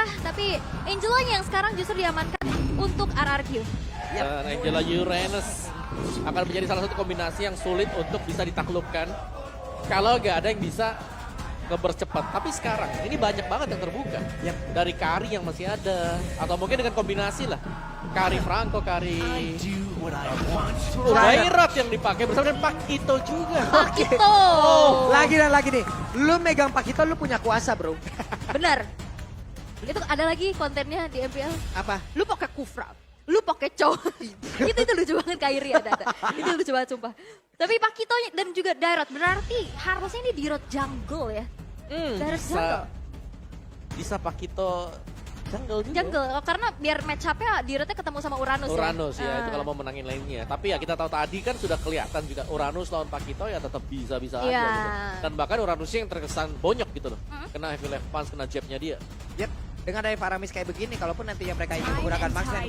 kah? Tapi Angela yang sekarang justru diamankan untuk RRQ. Dan Angela Uranus akan menjadi salah satu kombinasi yang sulit untuk bisa ditaklukkan kalau nggak ada yang bisa nge-burst cepat. Tapi sekarang ini banyak banget yang terbuka. Dari Kari yang masih ada, atau mungkin dengan kombinasi lah. Kari Franco, Kari Dairat yang dipakai bersama dengan Pakito juga. Pakito. Lagi dan lagi nih, lu megang Pakito lu punya kuasa bro. Bener. Itu ada lagi kontennya di MPL. Apa? Lu pakai Kufra, lu pakai Chow. itu lucu banget Kairi ada. Itu lucu banget sumpah. Tapi Pakito dan juga Dairat berarti harusnya ini di road jungle ya. Dairat jungle. Bisa Pakito jungle juga. Jungle, karena biar match up-nya di roadnya ketemu sama Uranus ya. Uranus ya, itu kalau mau menangin lainnya. Tapi ya kita tahu tadi kan sudah kelihatan juga Uranus lawan Pakito ya tetap bisa-bisa aja Iya. gitu. Dan bahkan Uranusnya yang terkesan bonyok gitu loh. Kena heavy left punch, kena jabnya dia. Yep. Dengan ada Faramis kayak begini, kalaupun nantinya mereka ingin menggunakan Marksman.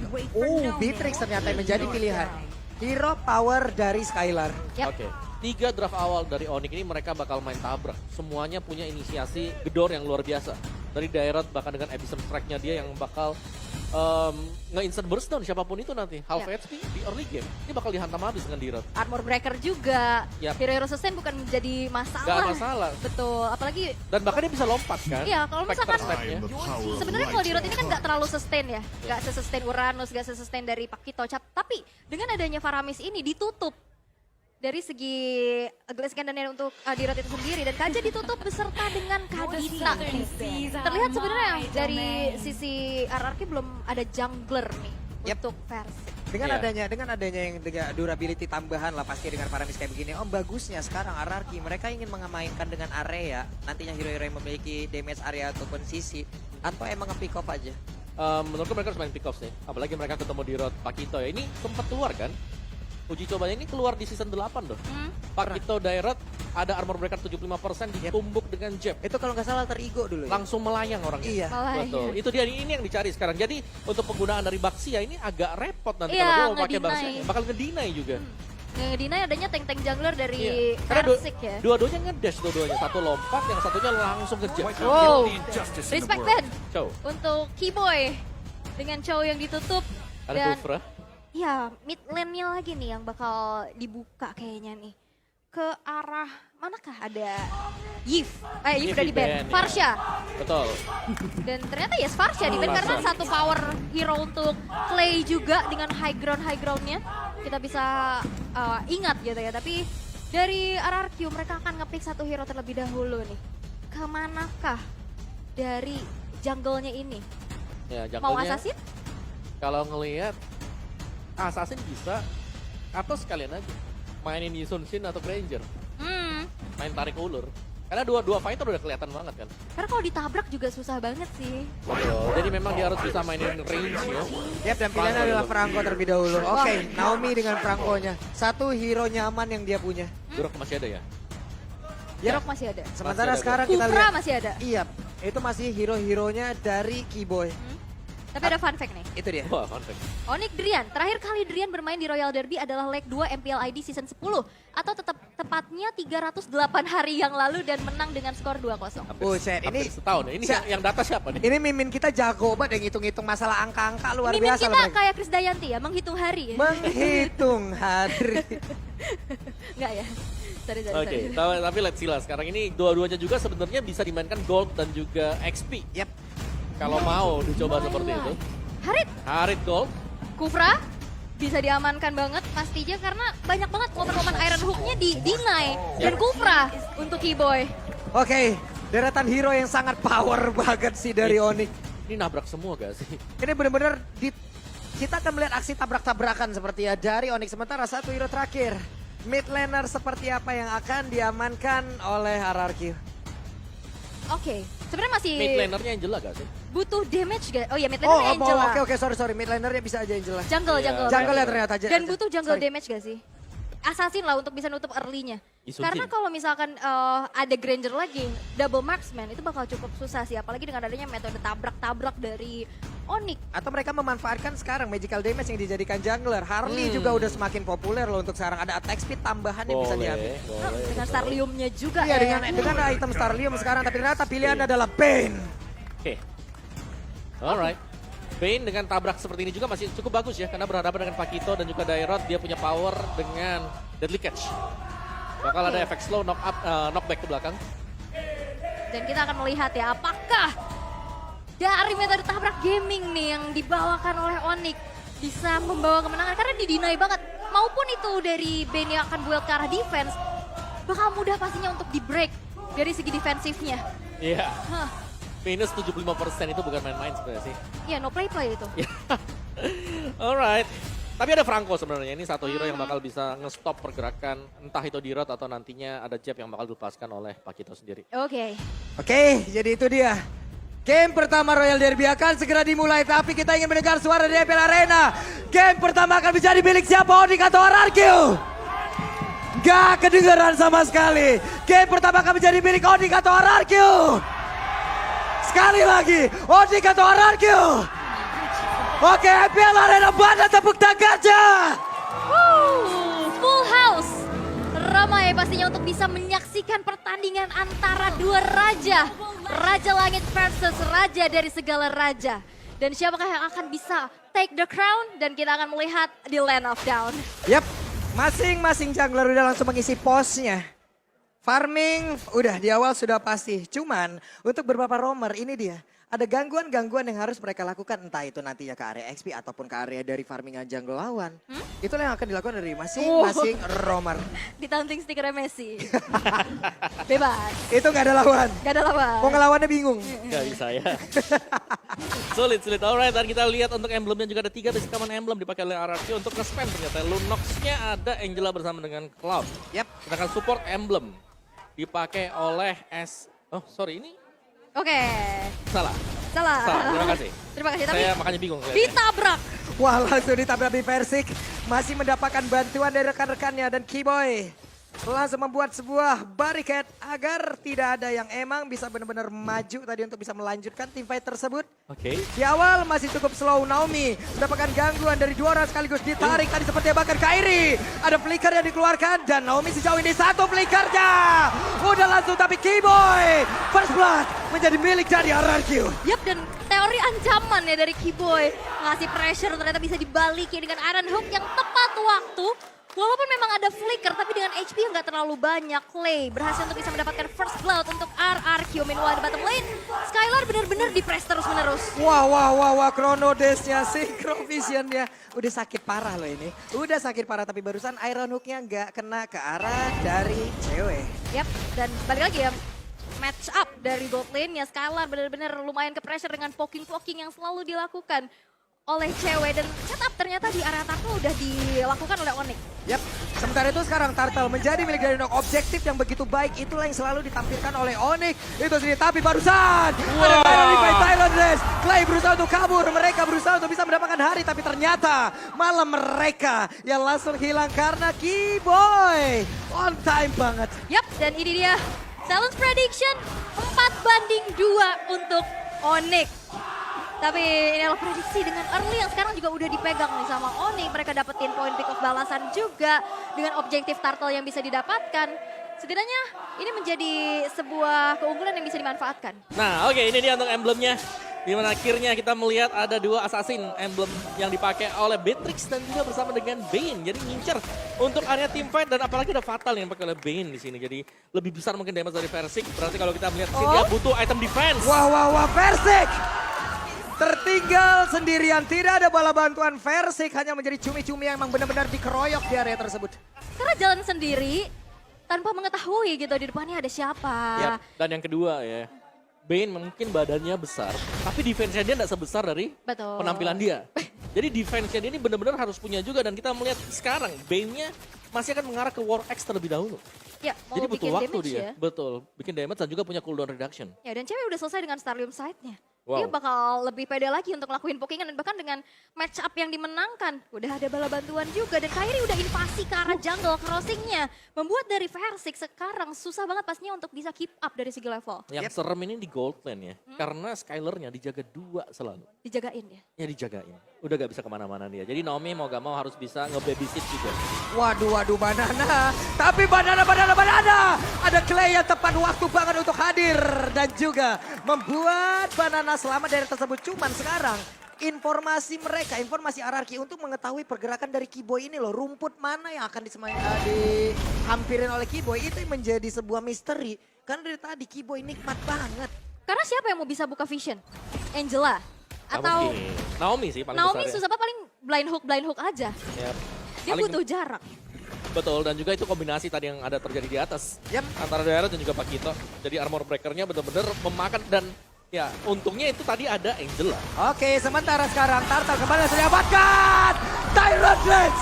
Beatrix ternyata yang menjadi pilihan. Hero power dari Skylar. Yap. Oke. 3 draft awal dari Onyx ini mereka bakal main tabrak. Semuanya punya inisiasi gedor yang luar biasa. Dari Dairat bahkan dengan Abyssal Strike-nya dia yang bakal nge-instant burst down siapapun itu nanti. Half HP di early game. Ini bakal dihantam habis dengan Dairat. Armor breaker juga. Yap. Hero sustain bukan menjadi masalah. Gak masalah. Betul, apalagi Dan bahkan dia bisa lompat kan. iya, kalau Spectre misalkan step-nya. sebenarnya kalau di road ini kan nggak terlalu sustain ya, nggak se-sustain Uranus, nggak se-sustain dari Pakito Cap. Tapi dengan adanya Faramis ini ditutup dari segi Glass Cannon untuk di road itu sendiri dan Kaja ditutup beserta dengan Kadita. Terlihat sebenarnya dari sisi RRQ belum ada jungler nih untuk versi. Dengan Iya. adanya yang dengan durability tambahan lah pasti dengan Faramis kayak begini. Oh bagusnya sekarang RRQ mereka ingin mengemainkan dengan area nantinya hero-hero yang memiliki damage area ataupun sisi atau emang nge-pick off aja. Menurutku mereka harus main pick off sih. Apalagi mereka ketemu di road Pakito ya. Ini sempat keluar kan. Uji cobanya ini keluar di season 8 loh. Pakito Dairat ada armor breaker 75% ditumbuk dengan jab. Itu kalau nggak salah terigo dulu ya. Langsung melayang orangnya. Iya. Melayang. Betul. Itu dia ini yang dicari sekarang. Jadi untuk penggunaan dari Baxia ini agak repot nanti Iya, kalau dia mau pakai nge-deny. Baxia. Bakal ngedinai juga. Ngedina adanya tank-tank jungler dari Karena Versik ya. dua-duanya ngedash dua-duanya. Satu lompat, yang satunya langsung ke jab. Wow, respect Ben Cow. untuk Keyboy dengan Chow yang ditutup Ada dan Kufra. ya mid lane-nya lagi nih yang bakal dibuka kayaknya nih. Ke arah manakah ada Yif? Yif udah di ban. ya. Farsha. Betul. Dan ternyata yes Farsha di ban karena satu power hero untuk Clay juga dengan high ground-nya. Kita bisa ingat gitu ya. Tapi dari RRQ mereka akan ngepick satu hero terlebih dahulu nih. Kemanakah dari jungle-nya ini? Ya, Mau jungle-nya assassin? kalau ngelihat Assassin bisa atau sekalian aja mainin Yisun Shin atau Granger, main tarik ulur. Karena dua fighter udah kelihatan banget kan. Karena kalau ditabrak juga susah banget sih. Betul. Jadi memang dia harus bisa mainin range ya. Yap, dan pilihan Franco adalah dulu. Franco terlebih dahulu. Oke, Naomi dengan Franco-nya. Satu hero nyaman yang dia punya. Durok masih ada ya. Jerok masih ada. Sementara Masih ada, sekarang kita Kufra lihat. masih ada. Iya, itu masih hero-heronya dari Keyboy. Tapi ada fun fact nih. Itu dia. Wah, fun fact. Onyx Drian, terakhir kali Drian bermain di Royal Derby adalah leg 2 MPL ID season 10 atau tepatnya 308 hari yang lalu dan menang dengan skor 2-0. Buset, Hampir ini setahun ya. Ini yang data siapa nih? ini mimin kita jago banget yang ngitung-ngitung masalah angka-angka luar Mimin biasa kita loh mereka. kayak Krisdayanti ya, menghitung hari. Menghitung hari. Enggak ya? Sorry. Oke, tapi let's see lah. Sekarang ini dua-duanya juga sebenarnya bisa dimainkan Gold dan juga XP. Yap. Kalau mau dicoba seperti itu. Harit Gold. Kufra bisa diamankan banget pastinya karena banyak banget momen-momen Iron Hook-nya di-deny. Dan Kufra untuk Keyboy. Oke, deretan hero yang sangat power banget sih dari Onyx. Ini nabrak semua gak sih? Ini benar-benar kita akan melihat aksi tabrak-tabrakan seperti ya dari Onyx. Sementara satu hero terakhir, mid laner seperti apa yang akan diamankan oleh RRQ. Oke, sebenarnya masih Mid lanernya Angela gak sih? butuh damage gak? Oh ya, mid laner Angela. Oke, sorry. Mid lanernya bisa aja Angela. Jungle. Jungle ya ternyata. Dan butuh jungle damage gak sih? Assassin lah untuk bisa nutup early-nya. Yisun Karena Shin. kalau misalkan ada Granger lagi, double marksman itu bakal cukup susah sih. Apalagi dengan adanya metode tabrak-tabrak dari Onyx. Atau mereka memanfaatkan sekarang magical damage yang dijadikan jungler. Harley juga udah semakin populer loh untuk sekarang. Ada attack speed tambahan yang bisa diambil. Dengan Starlium-nya juga Iya, dengan item Starlium sekarang. Tapi ternyata pilihan adalah Bane. Oke. Alright. Bane dengan tabrak seperti ini juga masih cukup bagus ya. Karena berhadapan dengan Pakito dan juga Dairot. Dia punya power dengan Deadly Catch. Bakal ada efek slow knockback ke belakang. Dan kita akan melihat ya apakah dari metode tabrak gaming nih yang dibawakan oleh Onyx bisa membawa kemenangan. Karena didinai banget. Maupun itu dari Bane yang akan build ke arah defense. Bakal mudah pastinya untuk di-break dari segi defensifnya. Iya. Hah. Minus 75% itu bukan main-main sebenarnya sih. Iya, no play-play itu. Alright. Tapi ada Franco sebenarnya. Ini satu hero yang bakal bisa nge-stop pergerakan. Entah itu di Rot atau nantinya ada jab yang bakal dilepaskan oleh Pakito sendiri. Oke. Oke, jadi itu dia. Game pertama Royal Derby akan segera dimulai. Tapi kita ingin mendengar suara dari FPL Arena. Game pertama akan menjadi milik siapa? Onyx atau RRQ? Gak kedengeran sama sekali. Game pertama akan menjadi milik Onyx atau RRQ? Sekali lagi, Onyx atau RRQ? Oke, FPL Arena Banda tepuk tangannya. Full house. Ramai pastinya untuk bisa menyaksikan pertandingan antara dua raja. Raja Langit versus Raja dari segala raja. Dan siapakah yang akan bisa take the crown? Dan kita akan melihat di Land of Dawn. Yap, masing-masing jungler udah langsung mengisi posnya. Farming udah di awal sudah pasti. Cuman untuk beberapa roamer ini dia. Ada gangguan-gangguan yang harus mereka lakukan. Entah itu nantinya ke area XP ataupun ke area dari farmingan jungle lawan. Itulah yang akan dilakukan dari masing-masing roamer. Ditanting stikernya Messi. Bebas. Itu gak ada lawan. Gak ada lawan. Mau ngelawannya bingung. Gak bisa ya. Sulit. Alright, dan kita lihat untuk emblemnya juga ada 3 basic common emblem dipakai oleh RRQ untuk nge-spam ternyata. Lunox-nya ada Angela bersama dengan Cloud. Yap. Sedangkan support emblem dipakai oleh ini Oke. salah. Terima kasih. Terima kasih. Tapi Saya makanya bingung. ditabrak. Wah, langsung ditabrak di Persik. Masih mendapatkan bantuan dari rekan-rekannya dan Keyboy langsung membuat sebuah barricade agar tidak ada yang emang bisa benar-benar maju tadi untuk bisa melanjutkan tim fight tersebut. Oke. Di awal masih cukup slow. Naomi mendapatkan gangguan dari dua orang sekaligus ditarik tadi seperti bahkan Kairi. Ada flicker yang dikeluarkan dan Naomi sejauh ini satu flickernya. Udah langsung tapi Keyboy first blood menjadi milik dari RRQ. Yap, dan teori ancaman ya dari Keyboy. Ngasih pressure ternyata bisa dibalikin dengan Iron Hook yang tepat waktu. Walaupun memang ada flicker, tapi dengan HP yang gak terlalu banyak, Clay berhasil untuk bisa mendapatkan first blood untuk RRQ. Meanwhile di bottom lane, Skylar benar-benar di-press terus-menerus. Wah, Chrono Dash-nya, Synchro Vision-nya. Udah sakit parah loh ini. Udah sakit parah, tapi barusan Iron Hook-nya nggak kena ke arah dari cewek. Yap, dan balik lagi ya, match up dari bot lane-nya. Skylar benar-benar lumayan ke pressure dengan poking-poking yang selalu dilakukan oleh cewek. Dan setup ternyata di area Turtle udah dilakukan oleh Onyx. Yap, sementara itu sekarang Turtle menjadi milik dari Nok. Objektif yang begitu baik itulah yang selalu ditampilkan oleh Onyx. Itu sendiri, tapi barusan ada Tyler Revive, Tyler Dash. Clay berusaha untuk kabur, mereka berusaha untuk bisa mendapatkan hari. Tapi ternyata malah mereka yang langsung hilang karena Keyboy on time banget. Yap, dan ini dia Silence Prediction 4-2 untuk Onyx. Tapi ini adalah prediksi dengan early yang sekarang juga udah dipegang nih sama Onyx. Mereka dapetin poin pick of balasan juga dengan objektif turtle yang bisa didapatkan. Setidaknya ini menjadi sebuah keunggulan yang bisa dimanfaatkan. Nah oke, ini dia untuk emblemnya. Dimana akhirnya kita melihat ada 2 assassin emblem yang dipakai oleh Beatrix dan juga bersama dengan Bane. Jadi ngincer untuk area team fight dan apalagi ada Fatal yang dipakai oleh Bane di sini. Jadi lebih besar mungkin damage dari Versik. Berarti kalau kita melihat sini dia butuh item defense. Wah, Versik tertinggal sendirian, tidak ada bala bantuan. Versik hanya menjadi cumi-cumi yang emang benar-benar dikeroyok di area tersebut. Karena jalan sendiri tanpa mengetahui gitu di depannya ada siapa. Yap. Dan yang kedua ya, Bane mungkin badannya besar, tapi defense-nya dia tidak sebesar dari Betul. penampilan dia. Jadi defense-nya dia ini benar-benar harus punya juga dan kita melihat sekarang Bane-nya masih akan mengarah ke War X terlebih dahulu. Ya, mau Jadi butuh bikin waktu damage dia, ya. betul. Bikin damage dan juga punya cooldown reduction. Ya, dan cewek udah selesai dengan Starlium Sight-nya. Wow. Dia bakal lebih pede lagi untuk lakuin pokingan dan bahkan dengan match up yang dimenangkan. Udah ada bala bantuan juga dan Kairi udah invasi ke arah jungle crossing-nya. Membuat dari Versik sekarang susah banget pastinya untuk bisa keep up dari segi level. Yang serem ini di gold lane ya, karena Skyler-nya dijaga 2 selalu. Dijagain ya. Ya dijagain, udah gak bisa kemana-mana dia. Jadi Naomi mau gak mau harus bisa nge-babysit juga. Waduh, Banana. Tapi Banana. Ada Clay yang tepat waktu banget untuk hadir. Dan juga membuat Banana malah selamat dari tersebut. Cuman sekarang informasi mereka, informasi RRQ untuk mengetahui pergerakan dari Keyboy ini loh. Rumput mana yang akan dihampirin oleh Keyboy itu menjadi sebuah misteri. Karena dari tadi Keyboy nikmat banget. Karena siapa yang mau bisa buka vision? Angela? Atau Naomi sih paling Naomi besar ya. susah apa paling blind hook aja. Ya, Dia paling- butuh jarak. Betul, dan juga itu kombinasi tadi yang ada terjadi di atas. Yap. Antara Daerah dan juga Pakito. Jadi armor breakernya benar-benar memakan dan ya untungnya itu tadi ada Angela. Oke, sementara sekarang Turtle kembali sudah dapatkan. Tyrant Lance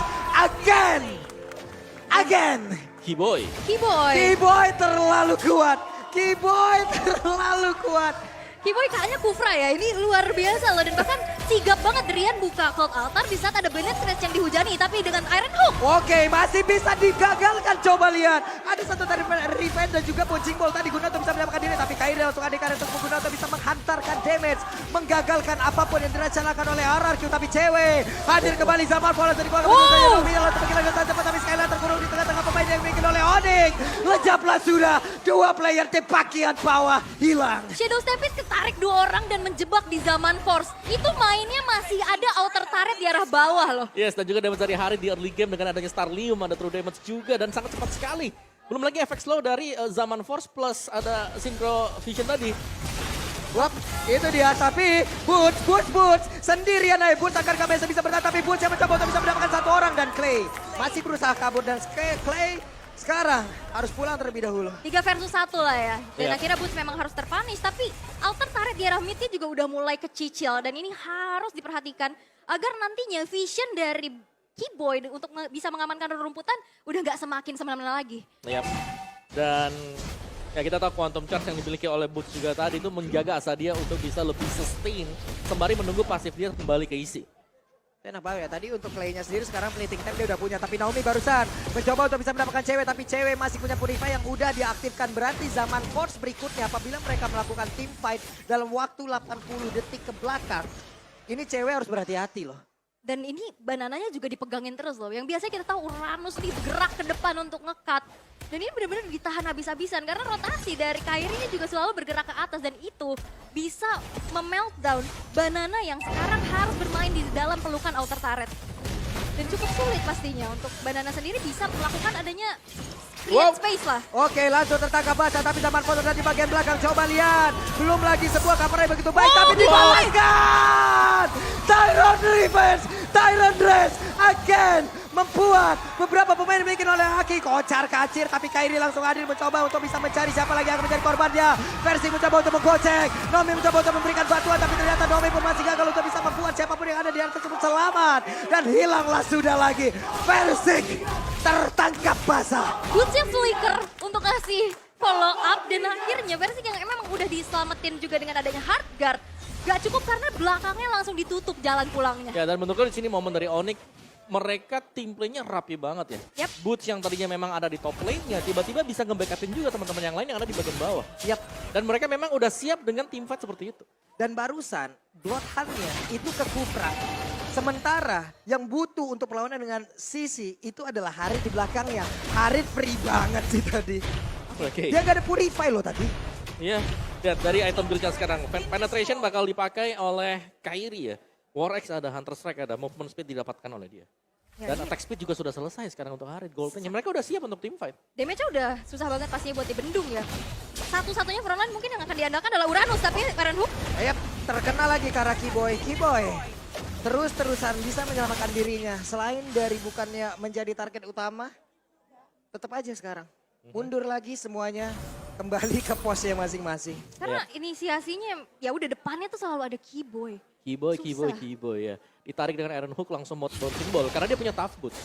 again. Keyboy. Keyboy. Keyboy terlalu kuat. Keyboy terlalu kuat. Keyboy kayaknya Kufra ya, ini luar biasa loh. Dan bahkan sigap banget Rian buka Cloud Altar di saat ada Bennett Scratch yang dihujani. Tapi dengan Iron Hook. Oke, masih bisa digagalkan. Coba lihat. Ada satu tadi Revenge dan juga Punching Ball tadi Gunato bisa mendapatkan diri. Tapi Kairi langsung adekan untuk Gunato bisa menghantarkan damage. Menggagalkan apapun yang direncanakan oleh RRQ. Tapi cewek hadir kembali zaman bola dari keluarga. Tapi Skylar terkurung di tengah-tengah pemain yang dimiliki oleh Onyx. Lejaplah sudah. Dua player tim bagian bawah hilang. Shadow Stampede ketarik dua orang dan menjebak di zaman Force. Itu mainnya masih ada outer turret di arah bawah loh. Yes, dan juga damage dari Hari di early game dengan adanya Starlium, ada true damage juga dan sangat cepat sekali. Belum lagi efek slow dari Zaman Force plus ada Synchro Vision tadi. Wap, itu dia. Tapi Boots sendirian aja. Boots akan kami bisa bertahan. Tapi Boots yang mencoba untuk bisa mendapatkan satu orang. Dan Clay masih berusaha kabur. Dan Clay sekarang harus pulang terlebih dahulu. 3 versus 1 lah ya. Dan Iya. akhirnya Boots memang harus terpunish. Tapi outer turret di arah midnya juga udah mulai kecicil. Dan ini harus diperhatikan agar nantinya vision dari Keyboy untuk bisa mengamankan rumputan udah nggak semakin semena-mena lagi. Yap. Dan ya kita tahu Quantum Charge yang dimiliki oleh Boots juga tadi itu menjaga asa dia untuk bisa lebih sustain sembari menunggu pasif dia kembali ke isi. Enak banget ya, tadi untuk Clay-nya sendiri sekarang fleeting time dia udah punya. Tapi Naomi barusan mencoba untuk bisa mendapatkan cewek. Tapi cewek masih punya Purify yang udah diaktifkan. Berarti zaman Force berikutnya apabila mereka melakukan team fight dalam waktu 80 detik ke belakang. Ini cewek harus berhati-hati loh. Dan ini banananya juga dipegangin terus loh. Yang biasanya kita tahu Uranus nih gerak ke depan untuk nge-cut. Dan ini benar-benar ditahan habis-habisan. Karena rotasi dari Kairi juga selalu bergerak ke atas. Dan itu bisa memeltdown Banana yang sekarang harus bermain di dalam pelukan outer turret. Dan cukup sulit pastinya untuk Banana sendiri bisa melakukan adanya create space lah. Oke, langsung tertangkap basah. Tapi zaman Force udah di bagian belakang. Coba lihat. Belum lagi sebuah cover yang begitu baik. Tapi dibalaskan. Tyrant Revenge. Tyrant Dress again. Membuat beberapa pemain dimiliki oleh Aki. Kocar kacir. Tapi Kairi langsung hadir mencoba untuk bisa mencari siapa lagi yang akan menjadi korbannya. Versi mencoba untuk menggocek. Nomi mencoba untuk memberikan bantuan. Tapi ternyata Nomi pun masih gagal untuk bisa membuat siapapun yang ada di atas tersebut selamat. Dan hilanglah sudah lagi. Versi tertangkap basah. Bootsnya flicker untuk kasih follow up. Dan akhirnya versi yang memang udah diselamatin juga dengan adanya hard guard. Gak cukup karena belakangnya langsung ditutup jalan pulangnya. Ya dan menurutku di sini momen dari Onyx mereka tim play-nya rapi banget ya. Yap. Boots yang tadinya memang ada di top lane-nya tiba-tiba bisa nge-backupin juga teman-teman yang lain yang ada di bagian bawah. Yap. Dan mereka memang udah siap dengan team fight seperti itu. Dan barusan Bloodhound-nya itu ke Kufra. Sementara yang butuh untuk perlawanan dengan Sisi itu adalah Harit di belakangnya. Harit free banget sih tadi. Oke. Dia gak ada Purify loh tadi. Iya, lihat dari item build-nya sekarang. Penetration bakal dipakai oleh Kairi ya. War X ada, Hunter Strike ada, movement speed didapatkan oleh dia. Ya, Dan ini attack speed juga sudah selesai sekarang untuk Harit. Goldnya mereka udah siap untuk team fight. damage-nya udah susah banget pastinya buat dibendung ya. Satu-satunya frontline mungkin yang akan diandalkan adalah Uranus. Tapi Iron Hook Ayap, terkena lagi karena Keyboy. Keyboy terus-terusan bisa menyelamatkan dirinya. Selain dari bukannya menjadi target utama, tetap aja sekarang. Mundur lagi semuanya, kembali ke posnya masing-masing. karena inisiasinya ya udah depannya tuh selalu ada Keyboy. Susah. Keyboy ya. Ditarik dengan Iron Hook langsung mode bouncing ball. Karena dia punya tough boot.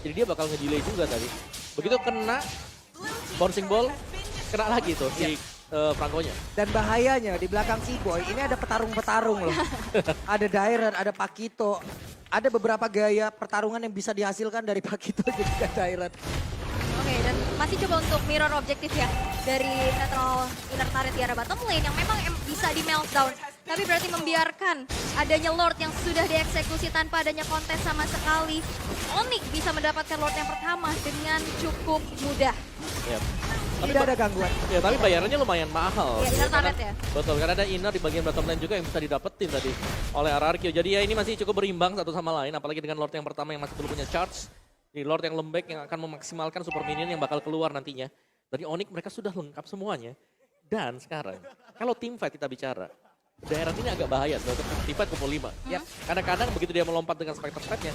Jadi dia bakal nge-delay juga tadi. Begitu kena bouncing ball, kena lagi tuh si Franco-nya. Dan bahayanya di belakang Keyboy ini ada petarung-petarung loh. Ada Dairen, ada Pakito. Ada beberapa gaya pertarungan yang bisa dihasilkan dari Pakito dan juga Dairen. Oke, dan masih coba untuk mirror objektif ya dari netral inner turret di arah bottom lane yang memang bisa di meltdown. Tapi berarti membiarkan adanya Lord yang sudah dieksekusi tanpa adanya kontes sama sekali. Onyx bisa mendapatkan Lord yang pertama dengan cukup mudah. Yap. Tidak ada gangguan. Ya tapi bayarannya lumayan mahal. Iya, inner turret ya. Betul, karena ada inner di bagian bottom lane juga yang bisa didapetin tadi oleh RRQ. Jadi ya ini masih cukup berimbang satu sama lain, apalagi dengan Lord yang pertama yang masih belum punya charge. Di Lord yang lembek yang akan memaksimalkan super minion yang bakal keluar nantinya. Dari Onyx mereka sudah lengkap semuanya. Dan sekarang, kalau team fight kita bicara, daerah ini agak bahaya untuk team fight kumpul 5. Yap. Kadang-kadang begitu dia melompat dengan spectre-nya,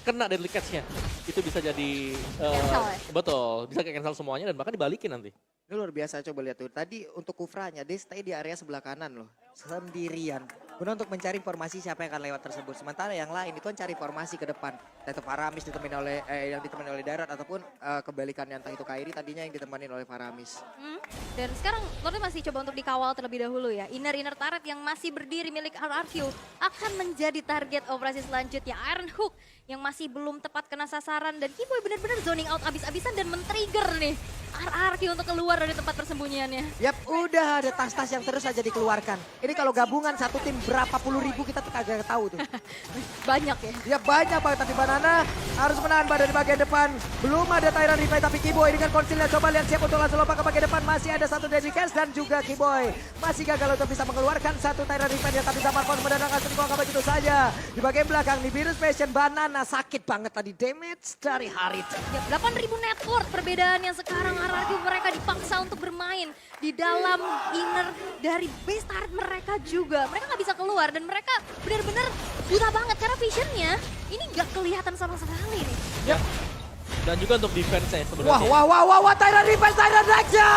kena deadly catch-nya. Itu bisa jadi... Cancel ya? Betul, bisa cancel semuanya dan bahkan dibalikin nanti. Ini luar biasa, coba lihat tuh. Tadi untuk Kufranya, dia stay di area sebelah kanan loh. Sendirian. Guna untuk mencari informasi siapa yang akan lewat tersebut. Sementara yang lain itu kan cari informasi ke depan. Entah itu Faramis ditemani oleh, yang ditemani oleh Darat ataupun kebalikannya entah itu Kairi tadinya yang ditemani oleh Faramis. Dan sekarang Lordnya masih coba untuk dikawal terlebih dahulu ya. Inner turret yang masih berdiri milik RRQ akan menjadi target operasi selanjutnya. Iron Hook yang masih belum tepat kena sasaran dan Kiboy benar-benar zoning out abis-abisan dan men-trigger nih RRQ untuk keluar dari tempat persembunyiannya. Yap, udah ada tas-tas yang terus aja dikeluarkan. Ini kalau gabungan satu tim berapa puluh ribu kita tuh kagak tahu tuh. Banyak ya. Ya banyak banget, tapi Banana harus menahan badan di bagian depan. Belum ada Tyrant Revive, tapi Kiboy dengan konsilnya coba lihat siap untuk langsung lompat ke bagian depan. Masih ada satu Deadly Catch dan juga Kiboy masih gagal untuk bisa mengeluarkan satu Tyrant Revive, tapi Zamarkon mendadak langsung dikeluarkan begitu saja. Di bagian belakang di Virus Passion, Banana sakit banget tadi, damage dari Harit. Ya, 8.000 net worth perbedaannya sekarang RRQ mereka dipaksa untuk bermain di dalam inner dari base turret mereka juga. Mereka nggak bisa keluar dan mereka benar-benar buta banget karena visionnya ini nggak kelihatan sama sekali nih. Ya. Dan juga untuk defense-nya sebenarnya. Wah, Tyrant Revive, Tyrant Rex-nya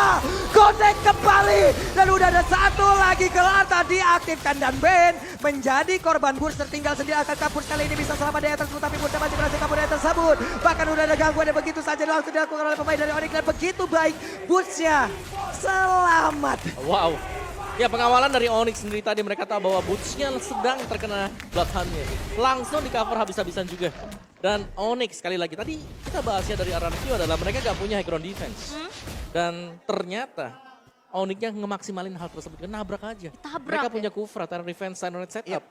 connect kembali. Dan udah ada satu lagi Kelata diaktifkan dan Ben menjadi korban burst tertinggal sendiri akan kabur kali ini bisa selamat dari tersebut. Tapi Bursa masih berhasil kabur dari tersebut. Bahkan udah ada gangguan yang begitu saja langsung dilakukan oleh pemain dari Onyx dan begitu baik Bursa selamat. Wow. Ya pengawalan dari Onyx sendiri tadi mereka tahu bahwa boots-nya sedang terkena bloodhound-nya. Langsung di cover habis-habisan juga. Dan Onyx sekali lagi tadi kita bahasnya dari RRQ adalah mereka gak punya high ground defense. Dan ternyata Onyx-nya ngemaksimalin hal tersebut, nabrak aja. Ditabrak Mereka ya? punya Kufra, Tyrant Revenge, Silent Setup.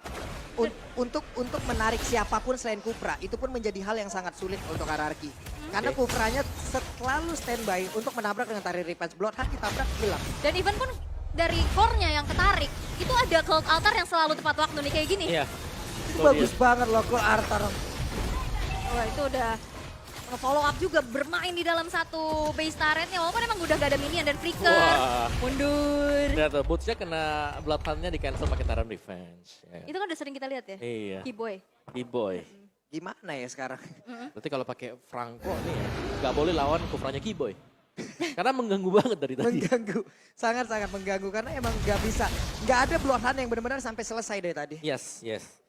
Untuk menarik siapapun selain Kufra itu pun menjadi hal yang sangat sulit untuk RRQ. Karena Kufranya selalu standby untuk menabrak dengan Tyrant Revenge. Bloodhound ditabrak hilang. Dan even pun dari core-nya yang ketarik, itu ada Cult Altar yang selalu tepat waktu nih kayak gini. Iya. Itu bagus banget loh Cole Arthur. Wah itu udah nge-follow up juga bermain di dalam satu base turretnya walaupun emang udah gak ada minion dan flicker. Wah. Mundur. Lihat tuh, boots-nya kena bloodhound-nya di cancel pakai Tyrant Revenge. Ya. Itu kan udah sering kita lihat ya. Iya. Keyboy. Keyboy. Gimana ya sekarang? Berarti kalau pakai Franco nih ya, nggak boleh lawan Kufranya Keyboy. Karena mengganggu banget dari tadi. Mengganggu, sangat-sangat mengganggu karena emang nggak bisa. Nggak ada bloodhound yang benar-benar sampai selesai dari tadi. Yes.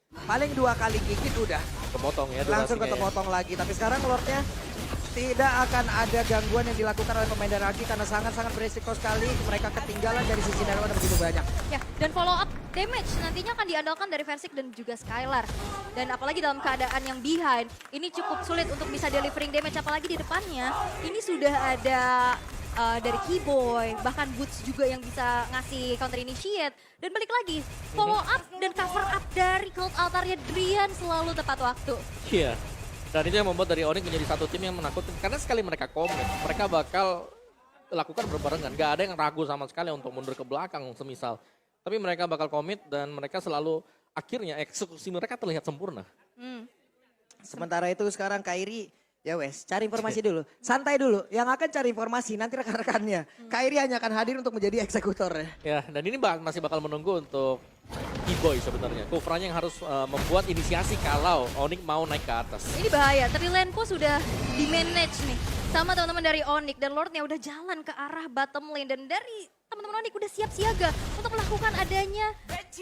Paling 2 kali gigit udah. Kepotong ya Langsung durasinya ya. ketepotong lagi. Tapi sekarang Lordnya tidak akan ada gangguan yang dilakukan oleh pemain dari RRQ karena sangat-sangat berisiko sekali. Mereka ketinggalan dari sisi Darwan begitu banyak. Ya, dan follow up damage nantinya akan diandalkan dari Versik dan juga Skylar. Dan apalagi dalam keadaan yang behind, ini cukup sulit untuk bisa delivering damage. Apalagi di depannya, ini sudah ada dari Keyboy, bahkan Boots juga yang bisa ngasih counter initiate. Dan balik lagi, follow up dan cover up dari Cult Altarnya Drian selalu tepat waktu. Iya. Dan itu yang membuat dari Onyx menjadi satu tim yang menakutkan. Karena sekali mereka komit, mereka bakal lakukan berbarengan. Gak ada yang ragu sama sekali untuk mundur ke belakang semisal. Tapi mereka bakal komit dan mereka selalu akhirnya eksekusi mereka terlihat sempurna. Sementara itu sekarang Kairi, ya wes, cari informasi dulu. Santai dulu, yang akan cari informasi nanti rekan-rekannya. Kairi hanya akan hadir untuk menjadi eksekutor ya. Ya, dan ini masih bakal menunggu untuk Keyboy sebenarnya. Kufranya yang harus membuat inisiasi kalau Onyx mau naik ke atas. Ini bahaya, Trilenpo sudah di-manage nih sama teman-teman dari Onyx. Dan Lordnya udah jalan ke arah bottom lane. Dan dari teman-teman Onyx udah siap siaga untuk melakukan adanya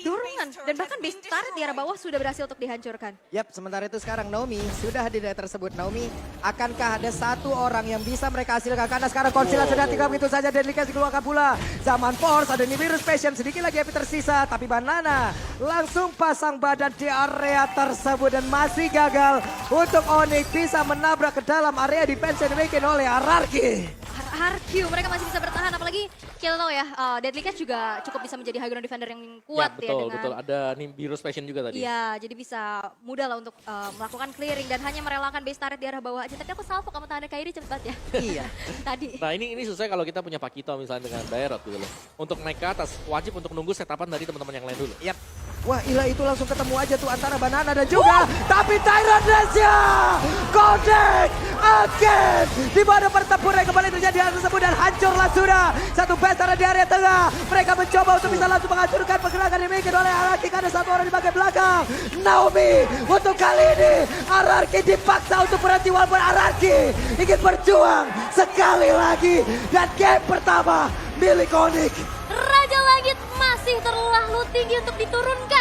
dorongan. Dan bahkan base turret di arah bawah sudah berhasil untuk dihancurkan. Yap, sementara itu sekarang Naomi sudah hadir di daerah tersebut. Naomi, akankah ada satu orang yang bisa mereka hasilkan? Karena sekarang Konsila sudah tinggal begitu saja. Deadly Catch dikeluarkan pula. Zaman Force, ada Nibiru's Passion, sedikit lagi Epi tersisa. Tapi Banana langsung pasang badan di area tersebut. Dan masih gagal untuk Onyx bisa menabrak ke dalam area defense yang dibikin oleh RRQ. RRQ mereka masih bisa bertahan apalagi apalagi kita tahu ya, Deadly Cat juga cukup bisa menjadi high ground defender yang kuat ya, betul, dengan betul. Ada Nimbirus Passion juga tadi. iya, jadi bisa mudah lah untuk melakukan clearing dan hanya merelakan base turret di arah bawah aja. Tapi aku salvo sama tanda Kairi cepet banget ya. Iya. Tadi. Nah ini susah kalau kita punya Pakito misalnya dengan Daerot gitu loh. Untuk naik ke atas, wajib untuk nunggu setapan dari teman-teman yang lain dulu. Yap. Wah, Ila itu langsung ketemu aja tuh antara Banana dan juga tapi Tyrantresnya Connect again. Di mana pertempuran kembali terjadi hal tersebut dan hancurlah sudah satu besar di area tengah. Mereka mencoba untuk bisa langsung menghancurkan pergerakan yang dimiliki oleh Ararki karena satu orang di bagian belakang. Naomi untuk kali ini Ararki dipaksa untuk berhenti walaupun Ararki ingin berjuang sekali lagi dan game pertama milik Onyx. Raja Langit masih terlalu tinggi untuk diturunkan.